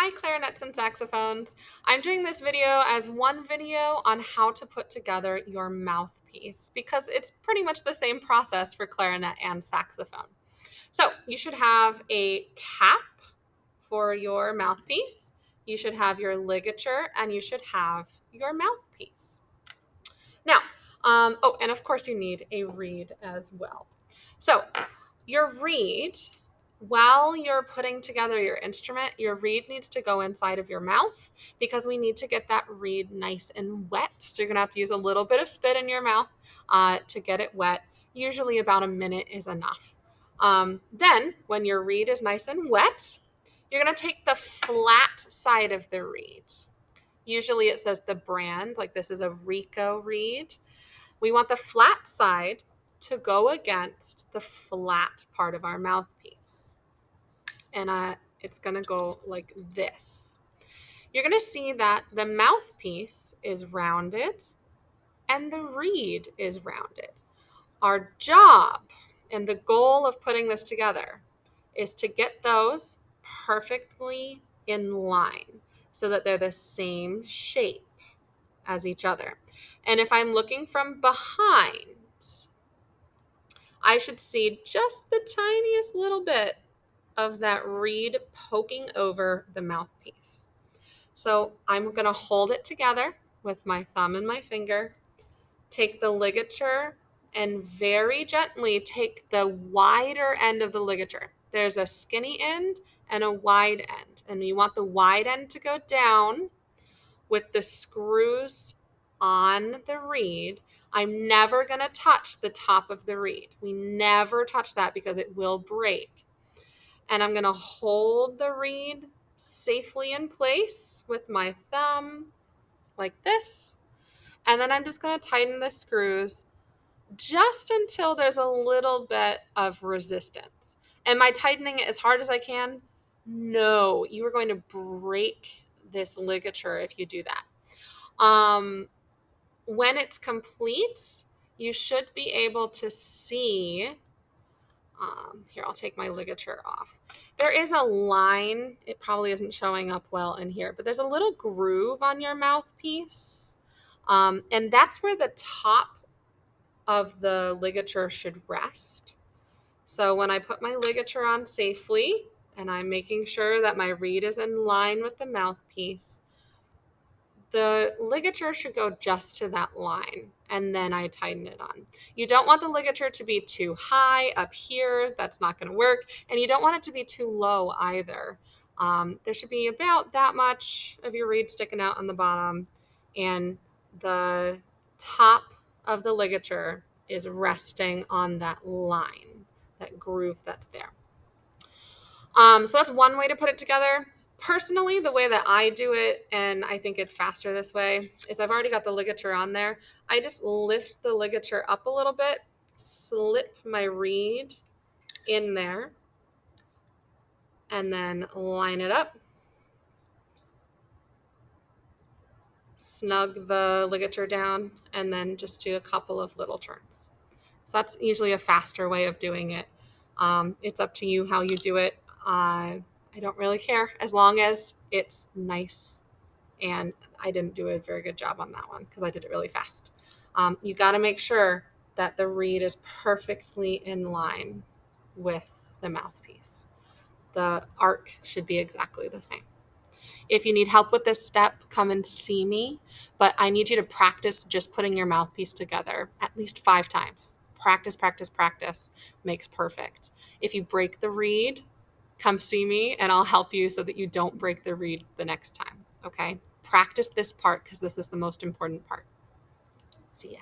Hi, clarinets and saxophones. I'm doing this video as one video on how to put together your mouthpiece because it's pretty much the same process for clarinet and saxophone. So you should have a cap for your mouthpiece, you should have your ligature, and you should have your mouthpiece. Now, oh, and of course you need a reed as well. So your reed, while you're putting together your instrument, your reed needs to go inside of your mouth because we need to get that reed nice and wet. So you're gonna have to use a little bit of spit in your mouth to get it wet. Usually about a minute is enough. Then when your reed is nice and wet, you're gonna take the flat side of the reed. Usually it says the brand, like this is a Rico reed. We want the flat side to go against the flat part of our mouthpiece. And it's going to go like this. You're going to see that the mouthpiece is rounded and the reed is rounded. Our job and the goal of putting this together is to get those perfectly in line so that they're the same shape as each other. And if I'm looking from behind, I should see just the tiniest little bit of that reed poking over the mouthpiece. So I'm going to hold it together with my thumb and my finger, take the ligature, and very gently take the wider end of the ligature. There's a skinny end and a wide end, and you want the wide end to go down with the screws on the reed. I'm never going to touch the top of the reed. We never touch that because it will break. And I'm going to hold the reed safely in place with my thumb like this. And then I'm just going to tighten the screws just until there's a little bit of resistance. Am I tightening it as hard as I can? No, you are going to break this ligature if you do that. When it's complete, you should be able to see, here, I'll take my ligature off. There is a line, it probably isn't showing up well in here, but there's a little groove on your mouthpiece. And that's where the top of the ligature should rest. So when I put my ligature on safely, and I'm making sure that my reed is in line with the mouthpiece, the ligature should go just to that line, and then I tighten it on. You don't want the ligature to be too high up here. That's not going to work. And you don't want it to be too low either. There should be about that much of your reed sticking out on the bottom, and the top of the ligature is resting on that line, that groove that's there. So that's one way to put it together. Personally, the way that I do it, and I think it's faster this way, is I've already got the ligature on there. I just lift the ligature up a little bit, slip my reed in there, and then line it up. Snug the ligature down, and then just do a couple of little turns. So that's usually a faster way of doing it. It's up to you how you do it. I don't really care as long as it's nice. And I didn't do a very good job on that one because I did it really fast. You got to make sure that the reed is perfectly in line with the mouthpiece. The arc should be exactly the same. If you need help with this step, come and see me. But I need you to practice just putting your mouthpiece together at least 5 times. Practice, practice, practice makes perfect. If you break the reed, come see me and I'll help you so that you don't break the reed the next time. Okay? Practice this part because this is the most important part. See ya.